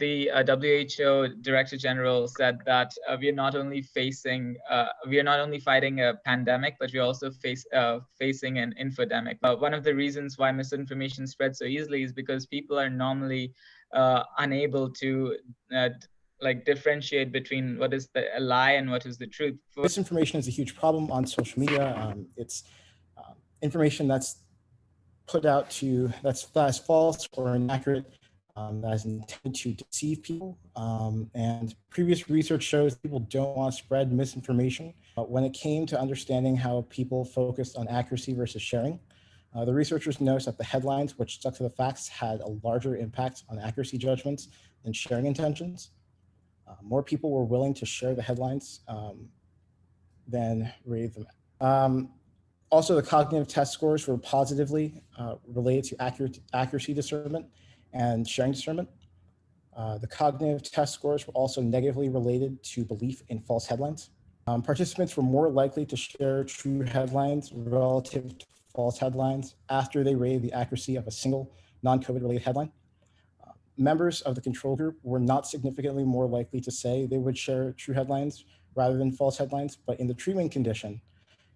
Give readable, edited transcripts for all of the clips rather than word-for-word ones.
the WHO Director General said that we are not only fighting a pandemic, but we're also facing an infodemic. One of the reasons why misinformation spreads so easily is because people are normally unable to differentiate between what is a lie and what is the truth. Misinformation is a huge problem on social media. It's information that's put out that's false or inaccurate, that is intended to deceive people. And previous research shows people don't want to spread misinformation. When it came to understanding how people focused on accuracy versus sharing, the researchers noticed that the headlines, which stuck to the facts, had a larger impact on accuracy judgments than sharing intentions. More people were willing to share the headlines than read them. Also, the cognitive test scores were positively related to accuracy discernment and sharing discernment. The cognitive test scores were also negatively related to belief in false headlines. Participants were more likely to share true headlines relative to false headlines after they rated the accuracy of a single non-COVID related headline. Members of the control group were not significantly more likely to say they would share true headlines rather than false headlines, but in the treatment condition,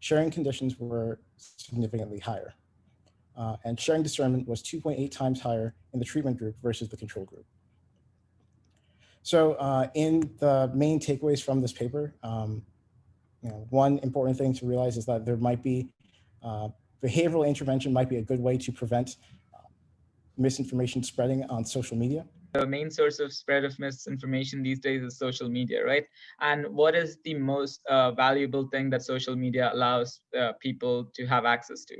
sharing conditions were significantly higher. And sharing discernment was 2.8 times higher in the treatment group versus the control group. So in the main takeaways from this paper, one important thing to realize is that there might be behavioral intervention might be a good way to prevent misinformation spreading on social media. The main source of spread of misinformation these days is social media, right? And what is the most valuable thing that social media allows people to have access to?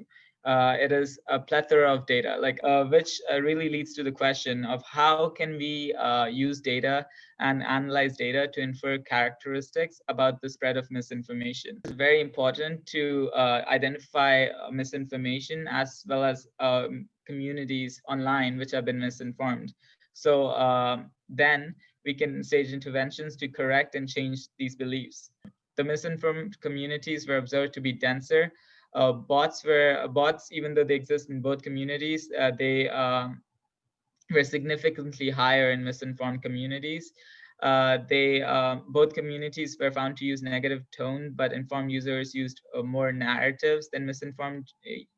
It is a plethora of data, which really leads to the question of how can we use data and analyze data to infer characteristics about the spread of misinformation. It's very important to identify misinformation as well as communities online which have been misinformed. So then we can stage interventions to correct and change these beliefs. The misinformed communities were observed to be denser. Bots, even though they exist in both communities, they were significantly higher in misinformed communities. Both communities were found to use negative tone, but informed users used more narratives than misinformed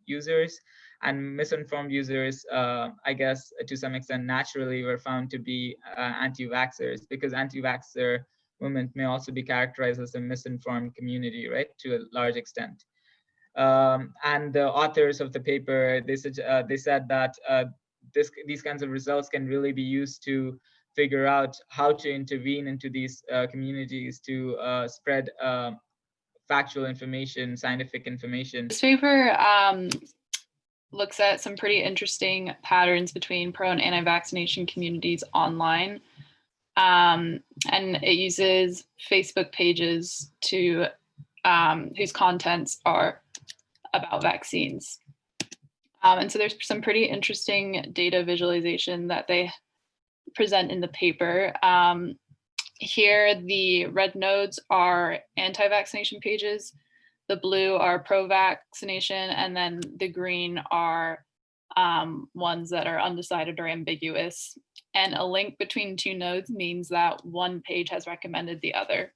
users. And misinformed users, I guess, to some extent, naturally were found to be anti-vaxxers, because anti-vaxxer movement may also be characterized as a misinformed community, right, to a large extent. And the authors of the paper, they said that these kinds of results can really be used to figure out how to intervene into these communities to spread factual information, scientific information. This paper looks at some pretty interesting patterns between pro and anti-vaccination communities online. And it uses Facebook pages to whose contents are about vaccines. And so there's some pretty interesting data visualization that they present in the paper. Here, the red nodes are anti-vaccination pages, the blue are pro-vaccination, and then the green are ones that are undecided or ambiguous. And a link between two nodes means that one page has recommended the other.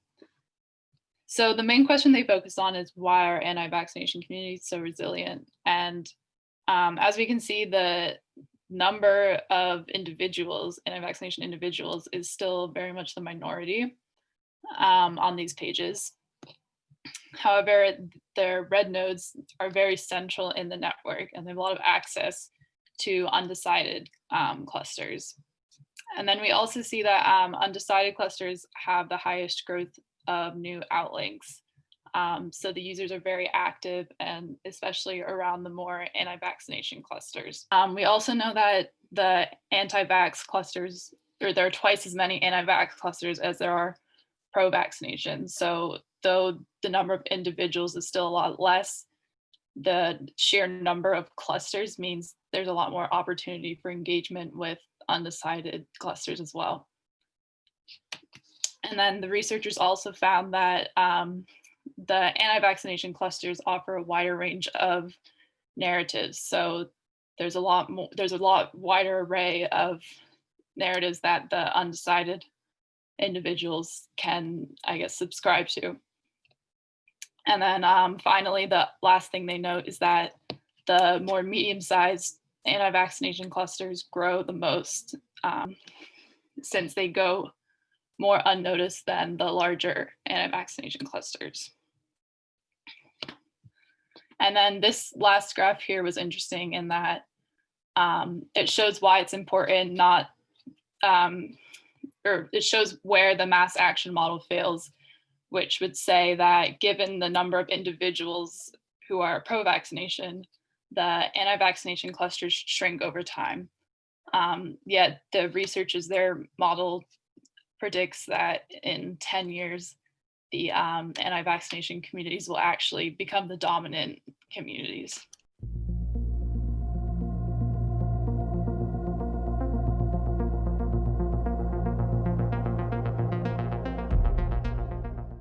So the main question they focus on is, why are anti-vaccination communities so resilient? And as we can see, the number of individuals, anti-vaccination individuals, is still very much the minority on these pages. However, the red nodes are very central in the network, and they have a lot of access to undecided clusters. And then we also see that undecided clusters have the highest growth of new outlinks. So the users are very active, and especially around the more anti-vaccination clusters. We also know that the anti-vax clusters, or there are twice as many anti-vax clusters as there are pro-vaccination. So though the number of individuals is still a lot less, the sheer number of clusters means there's a lot more opportunity for engagement with undecided clusters as well. And then the researchers also found that the anti-vaccination clusters offer a wider range of narratives. So there's a lot wider array of narratives that the undecided individuals can, I guess, subscribe to. And then finally, the last thing they note is that the more medium-sized anti-vaccination clusters grow the most, since they go more unnoticed than the larger anti-vaccination clusters. And then this last graph here was interesting in that it shows why it's important not, or it shows where the mass action model fails, which would say that given the number of individuals who are pro-vaccination, the anti-vaccination clusters shrink over time. Yet the researchers, their model predicts that in 10 years, the anti-vaccination communities will actually become the dominant communities.